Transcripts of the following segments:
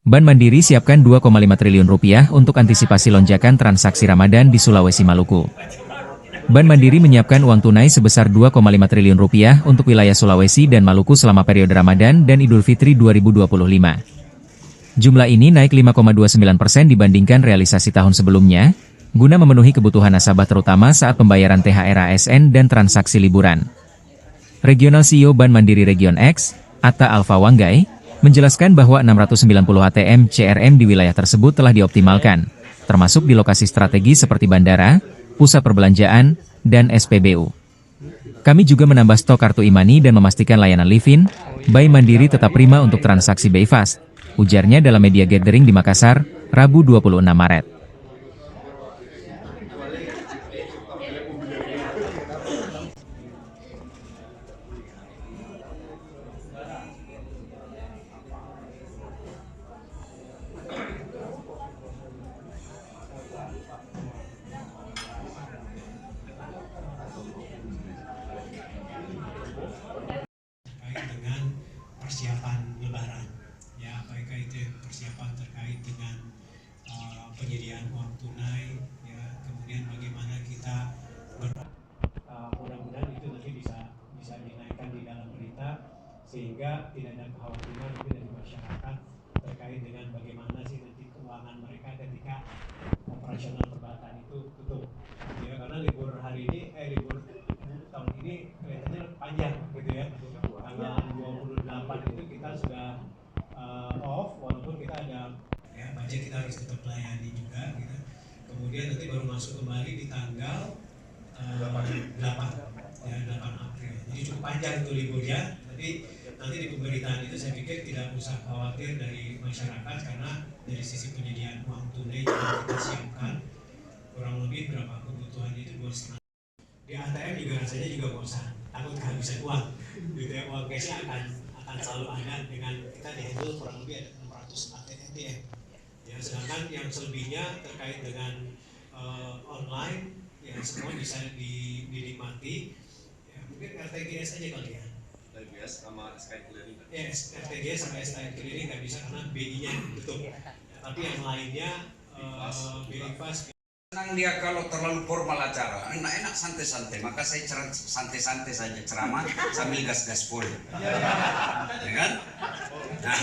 Bank Mandiri siapkan Rp2,5 triliun untuk antisipasi lonjakan transaksi Ramadan di Sulawesi Maluku. Bank Mandiri menyiapkan uang tunai sebesar Rp2,5 triliun untuk wilayah Sulawesi dan Maluku selama periode Ramadan dan Idul Fitri 2025. Jumlah ini naik 5,29% dibandingkan realisasi tahun sebelumnya, guna memenuhi kebutuhan nasabah terutama saat pembayaran THR ASN dan transaksi liburan. Regional CEO Bank Mandiri Region X, Atta Alfa Wanggai, menjelaskan bahwa 690 ATM CRM di wilayah tersebut telah dioptimalkan, termasuk di lokasi strategi seperti bandara, pusat perbelanjaan, dan SPBU. Kami juga menambah stok kartu e-money dan memastikan layanan Livin, Bank Mandiri tetap prima untuk transaksi BI Fast, ujarnya dalam media gathering di Makassar, Rabu 26 Maret. Dengan persiapan Lebaran, ya, apakah itu persiapan terkait dengan penyediaan uang tunai, ya, kemudian bagaimana kita mudah-mudahan itu nanti bisa dinaikkan di dalam berita sehingga tidak ada kekhawatiran dari masyarakat terkait dengan bagaimana sih nanti keuangan mereka ketika operasional perbankan itu tutup, ya, karena libur hari ini libur tahun ini kelihatannya panjang gitu ya. Tanggal 28 itu kita sudah off, walaupun kita ada ya budget, kita harus tetap layani juga gitu. Kemudian nanti baru masuk kembali di tanggal 8 ya, 8 April. Jadi cukup panjang itu liburnya. Tapi nanti di pemberitaan itu saya pikir tidak usah khawatir dari masyarakat, karena dari sisi penyediaan uang tunai yang kita siapkan kurang lebih berapa kebutuhannya itu 2,5. Di ATM juga rasanya juga nggak usah takut kehabisan uang, gitu ya. Uang cashnya akan selalu ada, dengan kita di handle kurang lebih ada 600 ATM. Ya, sedangkan yang selebihnya terkait dengan online, ya semua bisa dinikmati. Ya, mungkin RTGS aja kali ya. RTGS sama SKI Clearing. Yes, RTGS sama SKI Clearing nggak bisa karena BI-nya tutup. Ya, tapi yang lainnya BI Fast. Senang dia kalau terlalu formal acara, enak-enak santai-santai, maka saya santai-santai saja ceramah sambil gas-gas pol, ya kan? Nah,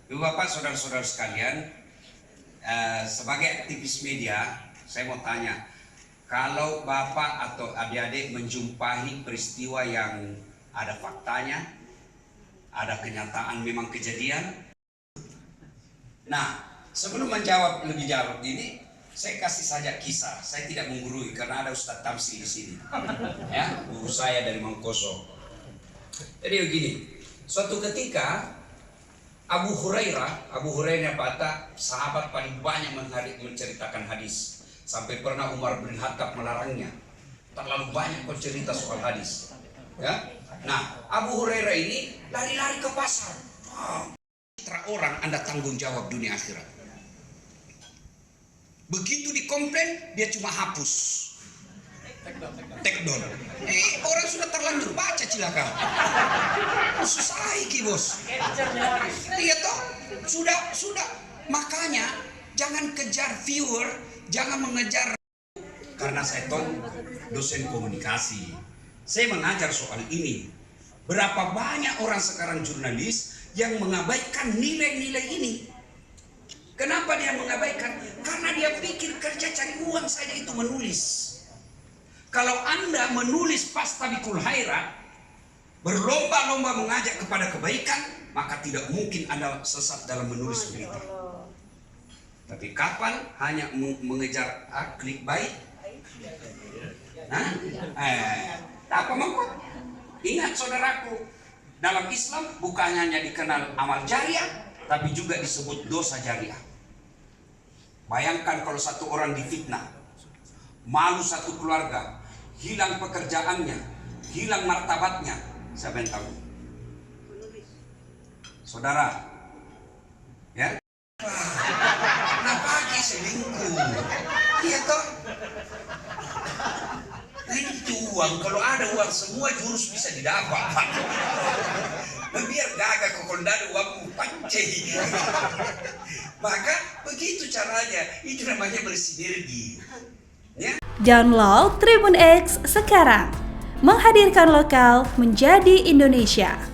Ibu Bapak, saudara-saudara sekalian, sebagai aktivis media, saya mau tanya, kalau Bapak atau adik-adik menjumpai peristiwa yang ada faktanya, ada kenyataan memang kejadian, nah, sebelum menjawab lebih jauh ini, saya kasih saja kisah. Saya tidak menggurui karena ada Ustadz Tamsi di sini. Ya, guru saya dari Mangkoso. Jadi begini, suatu ketika Abu Hurairah Bata, sahabat paling banyak menceritakan hadis. Sampai pernah Umar bin Khattab melarangnya. Terlalu banyak kau cerita soal hadis. Ya, nah Abu Hurairah ini lari-lari ke pasar. Orang Anda tanggung jawab dunia akhirat. Begitu dikomplain, dia cuma hapus, take down. Orang sudah terlanjur baca cilaka. Susah iki bos. Iya toh, sudah. Makanya jangan kejar viewer, jangan mengejar. Karena saya tahu dosen komunikasi, saya mengajar soal ini. Berapa banyak orang sekarang jurnalis yang mengabaikan nilai-nilai ini. Kenapa dia mengabaikan? Karena dia pikir kerja cari uang saja itu menulis. Kalau Anda menulis pastabikul khairat, berlomba-lomba mengajak kepada kebaikan, maka tidak mungkin Anda sesat dalam menulis berita. Tapi kapan hanya mengejar clickbait? Apa mengkot? Ingat saudaraku, dalam Islam bukan hanya dikenal amal jariah, tapi juga disebut dosa jariah. Bayangkan kalau satu orang difitnah, malu satu keluarga, hilang pekerjaannya, hilang martabatnya, siapa yang tahu? Saudara, ya? Kenapa lagi selingkuh? Iya toh? Nah, ini uang, kalau ada uang semua jurus bisa didapat. biar gagah kokondado uangmu pancei. Maka begitu caranya, itu namanya bersinergi. Ya. Download Tribun X sekarang, menghadirkan lokal menjadi Indonesia.